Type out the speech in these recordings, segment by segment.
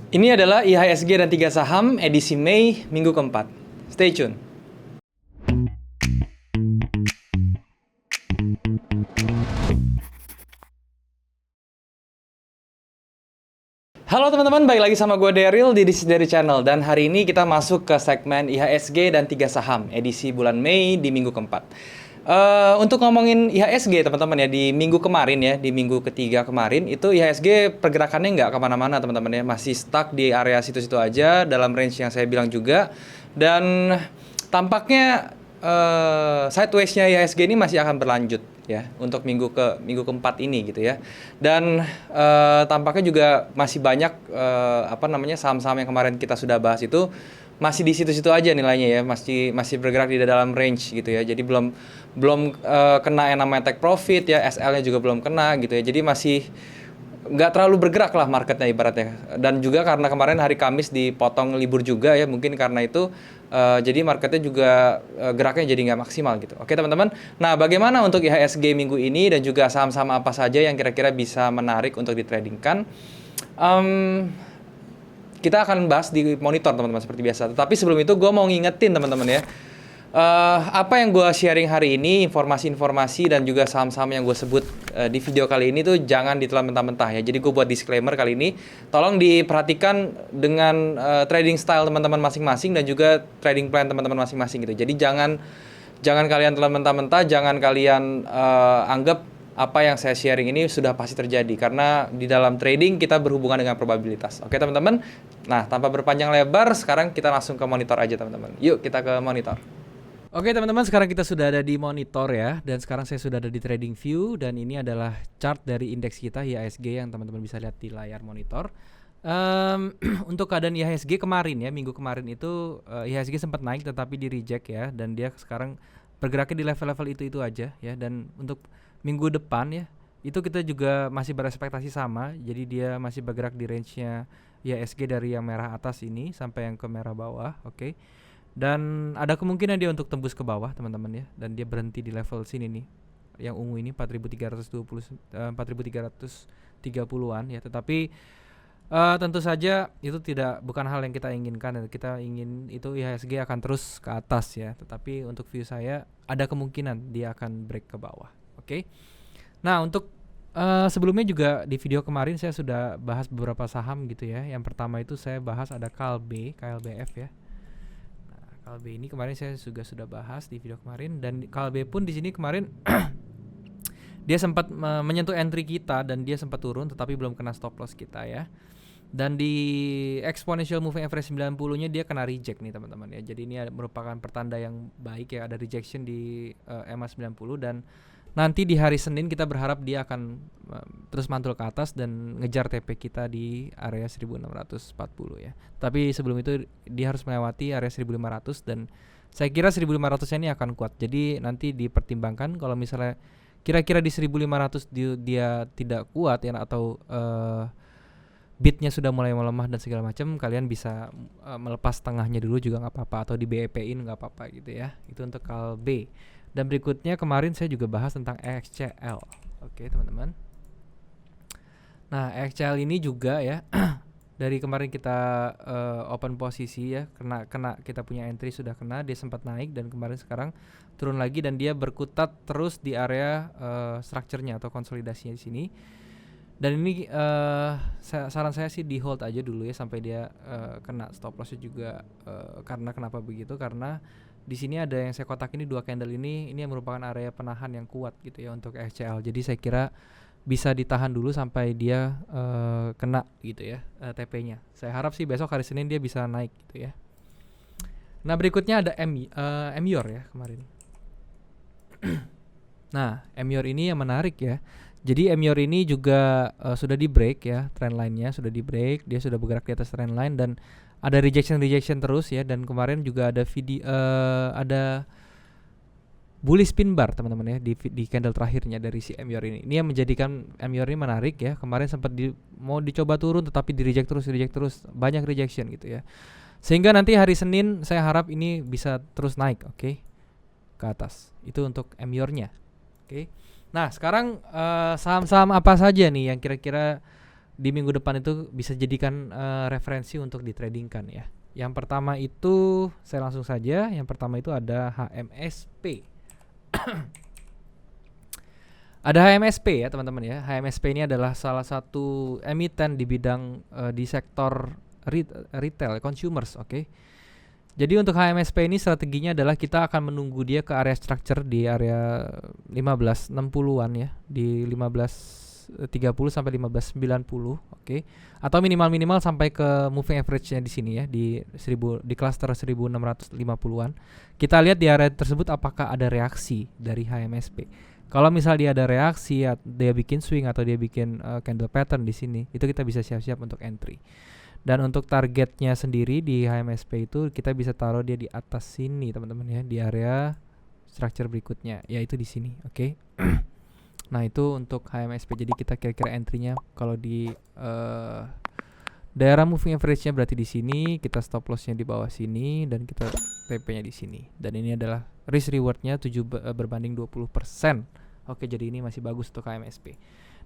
Ini adalah IHSG dan 3 saham edisi Mei minggu keempat. Stay tune. Halo teman-teman, balik lagi sama gue Daryl di This is Daryl Channel. Dan hari ini kita masuk ke segmen IHSG dan 3 saham edisi bulan Mei di minggu keempat. Untuk ngomongin IHSG teman-teman ya, di minggu kemarin ya, di minggu ketiga kemarin itu IHSG pergerakannya nggak kemana-mana teman-teman ya, masih stuck di area situ-situ aja dalam range yang saya bilang juga. Dan tampaknya sideways-nya IHSG ini masih akan berlanjut ya untuk minggu keempat ini gitu ya. Dan tampaknya juga masih banyak saham-saham yang kemarin kita sudah bahas itu masih di situ-situ aja nilainya ya, masih bergerak di dalam range gitu ya. Jadi belum kena yang namanya take profit ya, SL-nya juga belum kena gitu ya. Jadi masih nggak terlalu bergerak lah marketnya ibaratnya. Dan juga karena kemarin hari Kamis dipotong libur juga ya, mungkin karena itu jadi marketnya juga geraknya jadi nggak maksimal gitu. Oke teman-teman, nah bagaimana untuk IHSG minggu ini dan juga saham-saham apa saja yang kira-kira bisa menarik untuk ditradingkan? Kita akan bahas di monitor teman-teman seperti biasa. Tetapi sebelum itu gue mau ngingetin teman-teman ya, apa yang gue sharing hari ini, informasi-informasi dan juga saham-saham yang gue sebut di video kali ini tuh jangan ditelan mentah-mentah ya. Jadi gue buat disclaimer kali ini, tolong diperhatikan dengan trading style teman-teman masing-masing dan juga trading plan teman-teman masing-masing gitu. Jadi jangan kalian telan mentah-mentah, jangan kalian anggap apa yang saya sharing ini sudah pasti terjadi, karena di dalam trading kita berhubungan dengan probabilitas. Oke teman-teman, nah tanpa berpanjang lebar sekarang kita langsung ke monitor aja teman-teman. Yuk kita ke monitor. Oke teman-teman, sekarang kita sudah ada di monitor ya, dan sekarang saya sudah ada di trading view, dan ini adalah chart dari indeks kita IHSG yang teman-teman bisa lihat di layar monitor. Untuk keadaan IHSG kemarin ya, minggu kemarin itu IHSG sempat naik tetapi di reject ya, dan dia sekarang bergeraknya di level-level itu aja ya. Dan untuk minggu depan ya, itu kita juga masih berekspektasi sama, jadi dia masih bergerak di range-nya IHSG dari yang merah atas ini sampai yang ke merah bawah, oke. Dan ada kemungkinan dia untuk tembus ke bawah teman-teman ya, dan dia berhenti di level sini nih, yang ungu ini 4.330-an ya. Tetapi tentu saja itu bukan hal yang kita inginkan. Kita ingin itu IHSG akan terus ke atas ya, tetapi untuk view saya ada kemungkinan dia akan break ke bawah. Oke. Nah, untuk sebelumnya juga di video kemarin saya sudah bahas beberapa saham gitu ya. Yang pertama itu saya bahas ada KLBF ya. KLB ini kemarin saya juga sudah bahas di video kemarin, dan KLB pun di sini kemarin dia sempat menyentuh entry kita dan dia sempat turun tetapi belum kena stop loss kita ya. Dan di exponential moving average 90-nya dia kena reject nih teman-teman ya. Jadi ini merupakan pertanda yang baik ya, ada rejection di EMA 90, dan nanti di hari Senin kita berharap dia akan terus mantul ke atas dan ngejar TP kita di area 1640 ya. Tapi sebelum itu dia harus melewati area 1500, dan saya kira 1500 ini akan kuat. Jadi nanti dipertimbangkan kalau misalnya kira-kira di 1500 dia tidak kuat ya, atau bidnya sudah mulai melemah dan segala macam, kalian bisa melepas tengahnya dulu juga nggak apa-apa, atau di BEP-in nggak apa-apa gitu ya. Itu untuk KLB. Dan berikutnya kemarin saya juga bahas tentang EXCL. Oke teman-teman. Nah EXCL ini juga ya dari kemarin kita open posisi ya, kena kita punya entry sudah kena, dia sempat naik dan kemarin sekarang turun lagi, dan dia berkutat terus di area structure-nya atau konsolidasinya di sini. Dan ini saran saya sih di hold aja dulu ya sampai dia kena stop loss-nya juga. Karena kenapa begitu? Karena di sini ada yang saya kotak ini, 2 candle ini yang merupakan area penahan yang kuat gitu ya untuk EXCL. Jadi saya kira bisa ditahan dulu sampai dia kena gitu ya TP-nya. Saya harap sih besok hari Senin dia bisa naik gitu ya. Nah berikutnya ada Emior ya kemarin. Nah Emior ini yang menarik ya. Jadi Emior ini juga sudah di break ya, trend line-nya sudah di break, dia sudah bergerak di atas trend line dan ada rejection terus ya. Dan kemarin juga ada ada bullish pin bar teman-teman ya di candle terakhirnya dari si Emior ini. Ini yang menjadikan Emior ini menarik ya. Kemarin sempat mau dicoba turun tetapi di reject terus, banyak rejection gitu ya. Sehingga nanti hari Senin saya harap ini bisa terus naik, oke, ke atas. Itu untuk Emior-nya. Oke. Nah, sekarang saham-saham apa saja nih yang kira-kira di minggu depan itu bisa jadikan referensi untuk ditradingkan ya. Yang pertama itu saya langsung saja. Yang pertama itu ada HMSP. Ada HMSP ya teman-teman ya. HMSP ini adalah salah satu emiten di bidang di sektor retail consumers, oke. Jadi untuk HMSP ini strateginya adalah kita akan menunggu dia ke area structure di area 1560-an ya, di 1530 sampai 1590, oke. Atau minimal sampai ke moving average-nya di sini ya, di cluster 1650-an. Kita lihat di area tersebut apakah ada reaksi dari HMSP. Kalau misal dia ada reaksi, dia bikin swing atau dia bikin candle pattern di sini, itu kita bisa siap-siap untuk entry. Dan untuk targetnya sendiri di HMSP itu kita bisa taruh dia di atas sini teman-teman ya, di area structure berikutnya, yaitu di sini, oke. Nah itu untuk HMSP. Jadi kita kira-kira entry-nya kalau di daerah moving average-nya berarti di sini, kita stop loss-nya di bawah sini, dan kita TP-nya di sini. Dan ini adalah risk reward-nya 7 berbanding 20%. Oke, jadi ini masih bagus untuk HMSP.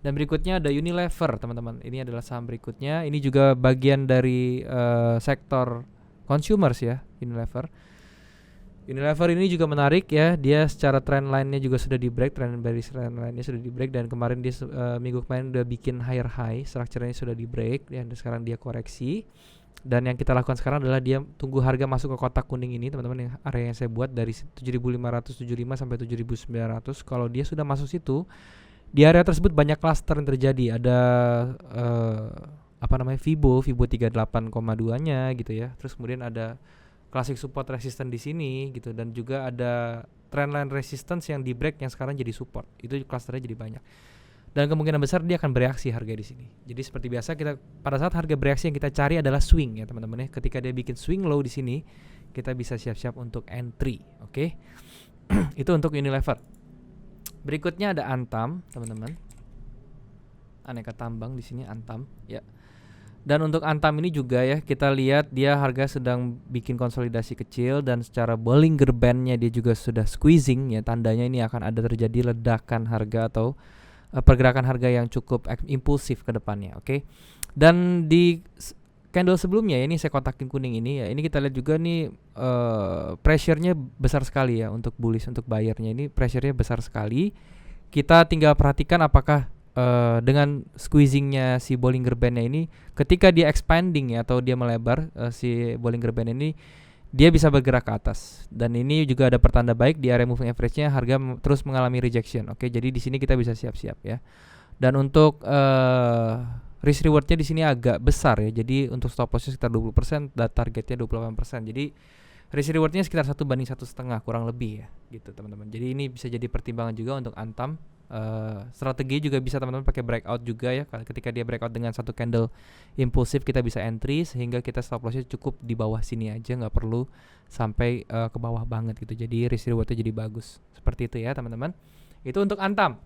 Dan berikutnya ada Unilever teman-teman. Ini adalah saham berikutnya. Ini juga bagian dari sektor consumers ya, Unilever. Unilever ini juga menarik ya. Dia secara trend line-nya juga sudah di break, trend line-nya sudah di break, dan kemarin dia minggu kemarin udah bikin higher high, structure-nya sudah di break dan sekarang dia koreksi. Dan yang kita lakukan sekarang adalah dia tunggu harga masuk ke kotak kuning ini teman-teman, yang area yang saya buat dari 7.575 sampai 7.900. Kalau dia sudah masuk situ, di area tersebut banyak cluster yang terjadi. Ada Fibo 38,2-nya gitu ya. Terus kemudian ada classic support resistance di sini gitu, dan juga ada trendline resistance yang di break yang sekarang jadi support. Itu clusternya jadi banyak. Dan kemungkinan besar dia akan bereaksi harga di sini. Jadi seperti biasa, kita pada saat harga bereaksi yang kita cari adalah swing ya teman-teman ya. Ketika dia bikin swing low di sini, kita bisa siap-siap untuk entry, oke. Itu untuk Unilever. Berikutnya ada Antam, teman-teman. Aneka tambang di sini Antam, ya. Dan untuk Antam ini juga ya, kita lihat dia harga sedang bikin konsolidasi kecil, dan secara Bollinger Band-nya dia juga sudah squeezing ya. Tandanya ini akan ada terjadi ledakan harga atau pergerakan harga yang cukup impulsif ke depannya, oke. Dan di candle sebelumnya ya, ini saya kotakin kuning ini ya, ini kita lihat juga nih pressure-nya besar sekali ya untuk bullish, untuk buyer-nya ini pressure-nya besar sekali. Kita tinggal perhatikan apakah dengan squeezing-nya si Bollinger Band-nya ini, ketika dia expanding ya, atau dia melebar, si Bollinger Band ini dia bisa bergerak ke atas. Dan ini juga ada pertanda baik di area moving average-nya, harga terus mengalami rejection, oke. Jadi di sini kita bisa siap-siap ya. Dan untuk risk reward-nya di sini agak besar ya. Jadi untuk stop loss-nya sekitar 20% dan targetnya 28%. Jadi risk reward-nya sekitar 1/1,5 kurang lebih ya, gitu teman-teman. Jadi ini bisa jadi pertimbangan juga untuk Antam. Strategi juga bisa teman-teman pakai breakout juga ya. Ketika dia breakout dengan satu candle impulsif, kita bisa entry sehingga kita stop loss-nya cukup di bawah sini aja, nggak perlu sampai ke bawah banget gitu. Jadi risk reward-nya jadi bagus. Seperti itu ya teman-teman. Itu untuk Antam.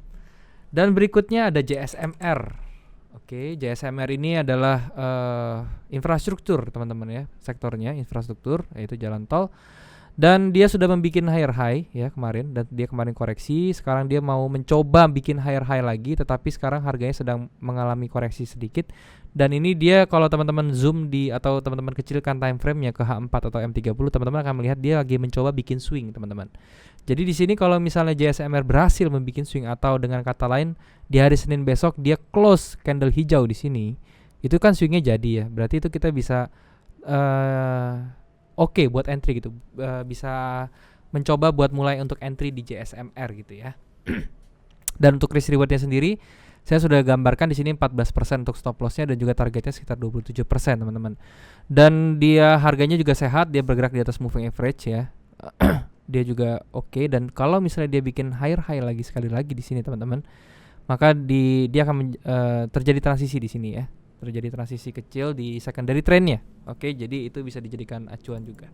Dan berikutnya ada JSMR. Oke, JSMR ini adalah infrastruktur teman-teman ya, sektornya infrastruktur, yaitu jalan tol. Dan dia sudah membuat higher high ya kemarin, dan dia kemarin koreksi. Sekarang dia mau mencoba bikin higher high lagi, tetapi sekarang harganya sedang mengalami koreksi sedikit. Dan ini dia, kalau teman-teman zoom atau teman-teman kecilkan time frame-nya ke H4 atau M30, teman-teman akan melihat dia lagi mencoba bikin swing teman-teman. Jadi di sini kalau misalnya JSMR berhasil membuat swing, atau dengan kata lain di hari Senin besok dia close candle hijau di sini, itu kan swingnya jadi ya. Berarti itu kita bisa oke buat entry gitu, bisa mencoba buat mulai untuk entry di JSMR gitu ya. Dan untuk risk reward-nya sendiri, saya sudah gambarkan di sini 14% untuk stop loss-nya, dan juga targetnya sekitar 27% teman-teman. Dan dia harganya juga sehat, dia bergerak di atas moving average ya. Dia juga oke. Dan kalau misalnya dia bikin higher high lagi sekali lagi di sini teman-teman, maka dia akan terjadi transisi di sini ya. Terjadi transisi kecil di secondary trend-nya. Oke, jadi itu bisa dijadikan acuan juga.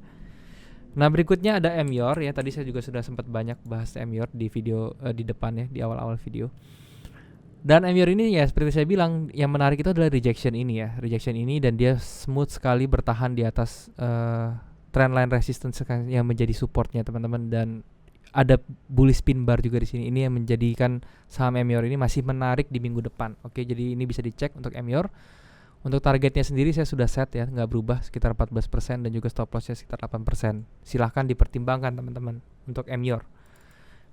Nah, berikutnya ada MYOR ya. Tadi saya juga sudah sempat banyak bahas MYOR di video di depan ya, di awal-awal video. Dan MYOR ini ya seperti saya bilang, yang menarik itu adalah rejection ini ya. Rejection ini, dan dia smooth sekali bertahan di atas trendline resistance yang menjadi supportnya teman-teman. Dan ada bullish pin bar juga di sini. Ini yang menjadikan saham Emior ini masih menarik di minggu depan. Oke, jadi ini bisa dicek untuk Emior. Untuk targetnya sendiri saya sudah set ya, nggak berubah, sekitar 14% dan juga stop lossnya sekitar 8%. Silahkan dipertimbangkan teman-teman untuk Emior.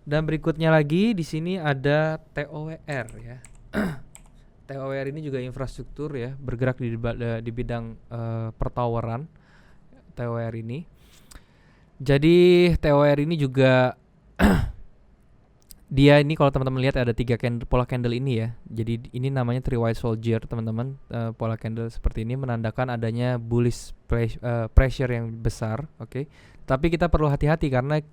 Dan berikutnya lagi di sini ada TOWR ya. TOWR ini juga infrastruktur ya, bergerak di bidang pertoweran TOWR ini. Jadi TOWR ini juga dia ini kalau teman-teman lihat ada 3 pola candle ini ya. Jadi ini namanya Three White Soldier teman-teman. Pola candle seperti ini menandakan adanya bullish pressure yang besar, oke. Tapi kita perlu hati-hati karena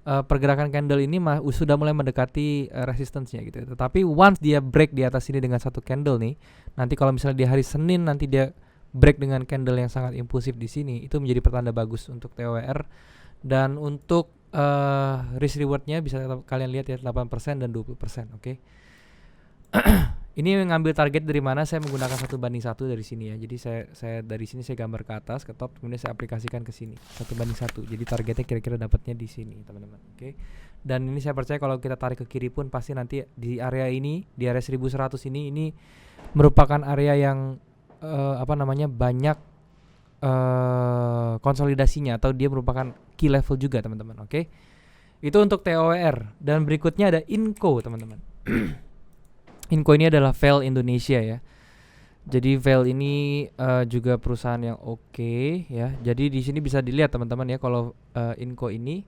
pergerakan candle ini sudah mulai mendekati resistance-nya gitu. Tetapi once dia break di atas ini dengan satu candle nih, nanti kalau misalnya di hari Senin nanti dia break dengan candle yang sangat impulsif di sini, itu menjadi pertanda bagus untuk TOWR. Dan untuk risk rewardnya bisa kalian lihat ya, 8% dan 20%, oke. Ini mengambil target dari mana? Saya menggunakan 1:1 dari sini ya. Jadi saya dari sini saya gambar ke atas ke top, kemudian saya aplikasikan ke sini 1:1. Jadi targetnya kira-kira dapatnya di sini teman-teman, oke. Dan ini saya percaya kalau kita tarik ke kiri pun pasti nanti di area ini, di area 1100 ini merupakan area yang banyak konsolidasinya, atau dia merupakan key level juga teman-teman, oke. Itu untuk TOWR. Dan berikutnya ada Inco teman-teman. Inco ini adalah VEL Indonesia ya. Jadi VEL ini juga perusahaan yang oke ya. Jadi di sini bisa dilihat teman-teman ya, kalau Inco ini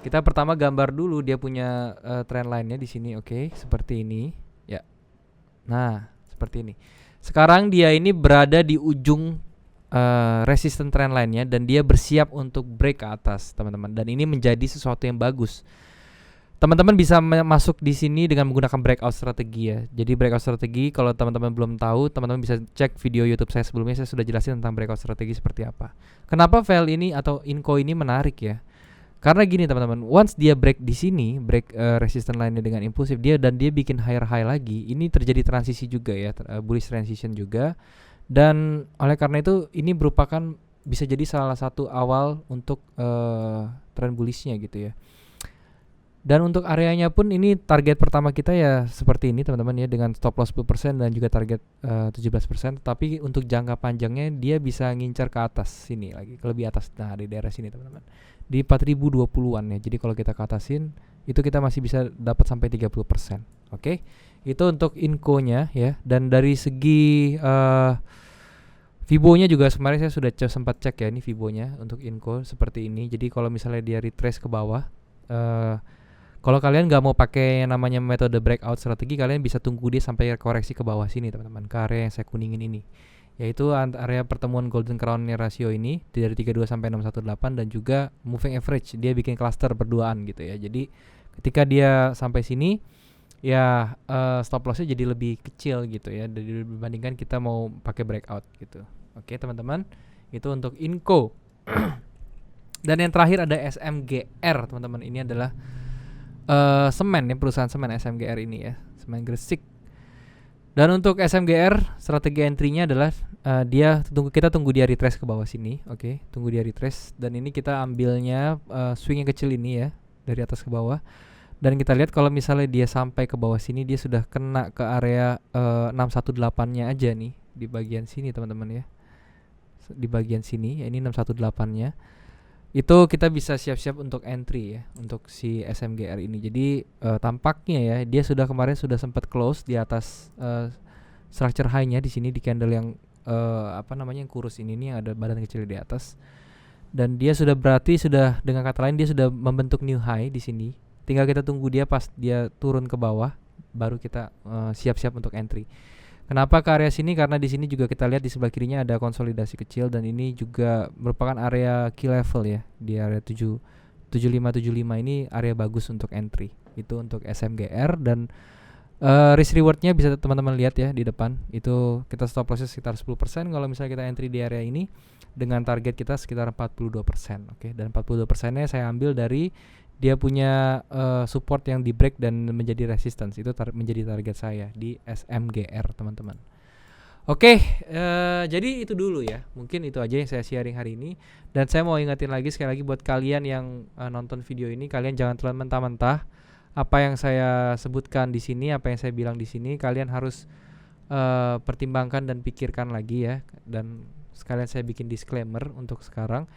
kita pertama gambar dulu dia punya trend line-nya di sini, oke, seperti ini ya. Nah, seperti ini. Sekarang dia ini berada di ujung resistance trend line-nya dan dia bersiap untuk break ke atas, teman-teman. Dan ini menjadi sesuatu yang bagus. Teman-teman bisa masuk di sini dengan menggunakan breakout strategi ya. Jadi breakout strategi, kalau teman-teman belum tahu, teman-teman bisa cek video YouTube saya sebelumnya, saya sudah jelasin tentang breakout strategi seperti apa. Kenapa VEL ini atau Inco ini menarik ya? Karena gini teman-teman, once dia break di sini, break resistance line-nya dengan impulsif, dia bikin higher high lagi. Ini terjadi transisi juga ya, bullish transition juga. Dan oleh karena itu ini merupakan bisa jadi salah satu awal untuk trend bullishnya gitu ya. Dan untuk areanya pun ini target pertama kita ya seperti ini teman-teman ya, dengan stop loss 10% dan juga target 17%. Tapi untuk jangka panjangnya dia bisa ngincar ke atas sini lagi, ke lebih atas. Nah, di daerah sini teman-teman, di 4020-an ya. Jadi kalau kita ke atasin itu kita masih bisa dapat sampai 30%. Oke. Itu untuk Inco-nya ya. Dan dari segi Fibo-nya juga kemarin saya sudah sempat cek ya, ini Fibo-nya untuk Inco seperti ini. Jadi kalau misalnya dia retrace ke bawah, kalau kalian nggak mau pakai yang namanya metode breakout strategi, kalian bisa tunggu dia sampai koreksi ke bawah sini teman-teman, ke area yang saya kuningin ini, yaitu area pertemuan golden crown ratio ini dari 32 sampai 618 dan juga moving average, dia bikin cluster berduaan gitu ya. Jadi ketika dia sampai sini ya stop lossnya jadi lebih kecil gitu ya dibandingkan kita mau pakai breakout gitu. Oke teman-teman, itu untuk Inco. Dan yang terakhir ada SMGR teman-teman. Ini adalah semen ya, perusahaan semen SMGR ini ya, semen Gresik. Dan untuk SMGR strategi entry-nya adalah kita tunggu dia retrace ke bawah sini, oke, tunggu dia retrace. Dan ini kita ambilnya swing yang kecil ini ya, dari atas ke bawah. Dan kita lihat kalau misalnya dia sampai ke bawah sini, dia sudah kena ke area 618-nya aja nih, di bagian sini teman-teman ya, di bagian sini ya, ini 618-nya. Itu kita bisa siap-siap untuk entry ya untuk si SMGR ini. Jadi tampaknya ya dia kemarin sudah sempat close di atas structure high-nya di sini, di candle yang yang kurus ini nih, yang ada badan kecil di atas. Dan dia berarti dengan kata lain dia sudah membentuk new high di sini. Tinggal kita tunggu dia pas dia turun ke bawah, baru kita siap-siap untuk entry. Kenapa ke area sini? Karena di sini juga kita lihat di sebelah kirinya ada konsolidasi kecil, dan ini juga merupakan area key level ya, di area 7575 ini area bagus untuk entry. Itu untuk SMGR. Dan risk rewardnya bisa teman-teman lihat ya di depan. Itu kita stop loss sekitar 10% kalau misalnya kita entry di area ini, dengan target kita sekitar 42%. Oke, dan 42%-nya saya ambil dari dia punya support yang di break dan menjadi resistance. Itu menjadi target saya di SMGR teman-teman. Oke, jadi itu dulu ya. Mungkin itu aja yang saya sharing hari ini. Dan saya mau ingetin lagi sekali lagi buat kalian yang nonton video ini, kalian jangan terlalu mentah-mentah. Apa yang saya sebutkan di sini, apa yang saya bilang di sini, kalian harus pertimbangkan dan pikirkan lagi ya. Dan sekalian saya bikin disclaimer untuk sekarang.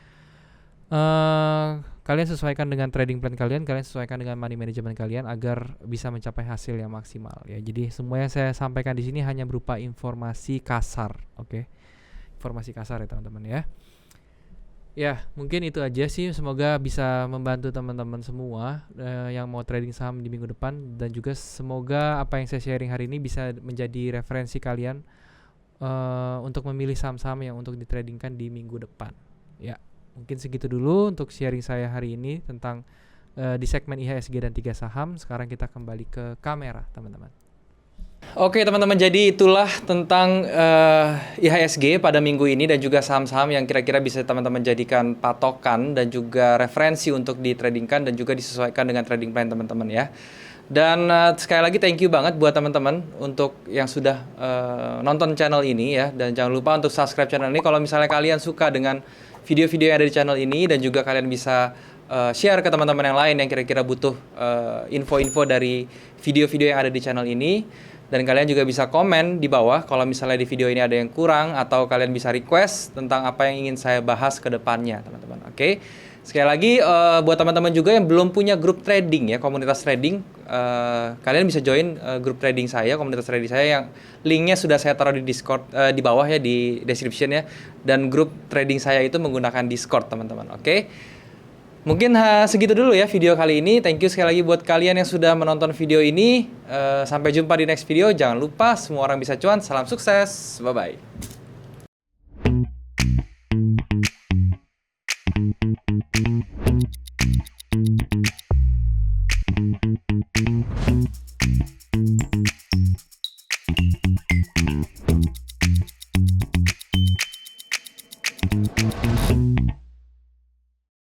Kalian sesuaikan dengan trading plan kalian sesuaikan dengan money management kalian agar bisa mencapai hasil yang maksimal ya. Jadi semua yang saya sampaikan di sini hanya berupa informasi kasar, oke? Informasi kasar ya teman-teman ya. Ya, mungkin itu aja sih. Semoga bisa membantu teman-teman semua yang mau trading saham di minggu depan, dan juga semoga apa yang saya sharing hari ini bisa menjadi referensi kalian untuk memilih saham-saham yang untuk ditradingkan di minggu depan. Ya, mungkin segitu dulu untuk sharing saya hari ini tentang di segmen IHSG dan 3 saham. Sekarang kita kembali ke kamera, teman-teman. Oke teman-teman, jadi itulah tentang IHSG pada minggu ini dan juga saham-saham yang kira-kira bisa teman-teman jadikan patokan dan juga referensi untuk ditradingkan dan juga disesuaikan dengan trading plan teman-teman ya. Dan sekali lagi thank you banget buat teman-teman untuk yang sudah nonton channel ini ya. Dan jangan lupa untuk subscribe channel ini kalau misalnya kalian suka dengan video-video yang ada di channel ini, dan juga kalian bisa share ke teman-teman yang lain yang kira-kira butuh info-info dari video-video yang ada di channel ini. Dan kalian juga bisa komen di bawah kalau misalnya di video ini ada yang kurang, atau kalian bisa request tentang apa yang ingin saya bahas ke depannya, teman-teman. Oke. Sekali lagi buat teman-teman juga yang belum punya grup trading ya, komunitas trading, kalian bisa join grup trading saya, komunitas trading saya yang linknya sudah saya taruh di Discord di bawah ya, di description ya. Dan grup trading saya itu menggunakan Discord, teman-teman. Oke. Mungkin segitu dulu ya video kali ini. Thank you sekali lagi buat kalian yang sudah menonton video ini. Sampai jumpa di next video. Jangan lupa semua orang bisa cuan. Salam sukses. Bye-bye.